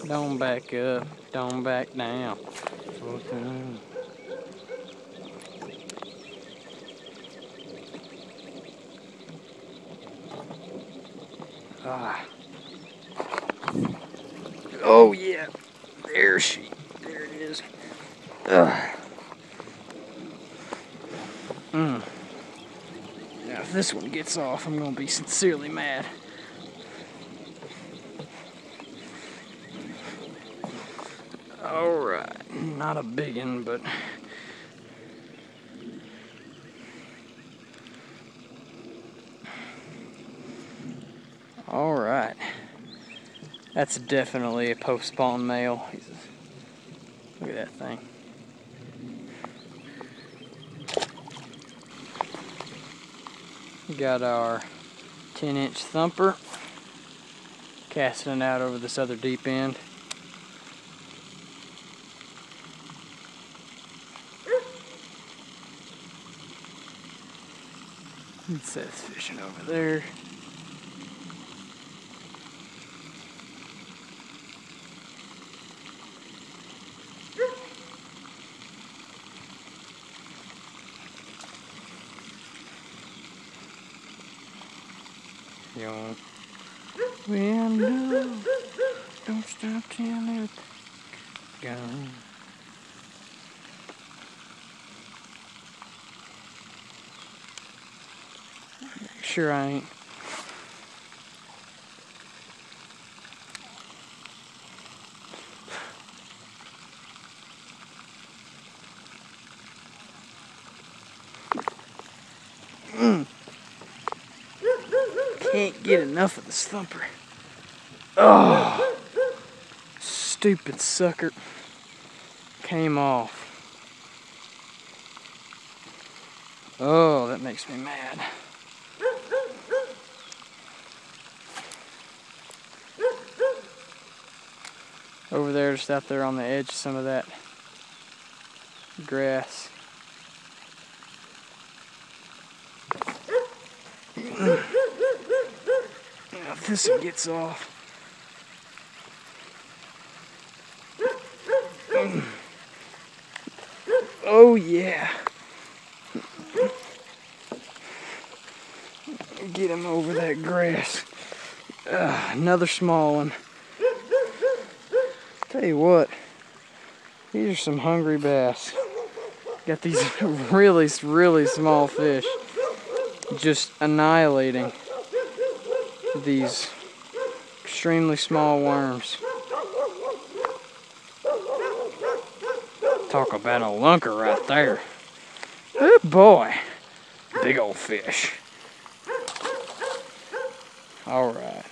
Don't back up, don't back down. Ah. Oh yeah, there it is. Now if this one gets off, I'm gonna be sincerely mad. Alright, not a big one, but alright. That's definitely a post-spawn male. Look at that thing. We got our 10-inch thumper casting it out over this other deep end. It says fishing over there. Well, no, don't stop till it's gone. Sure I ain't. Can't get enough of this thumper. Oh, stupid sucker. Came off. Oh, that makes me mad. Over there, just out there on the edge of some of that grass. Now, if this one gets off. Oh yeah. Get him over that grass. Another small one. Tell you what, these are some hungry bass. Got these really small fish just annihilating these extremely small worms. Talk about a lunker right there. Good boy. Big old fish. All right.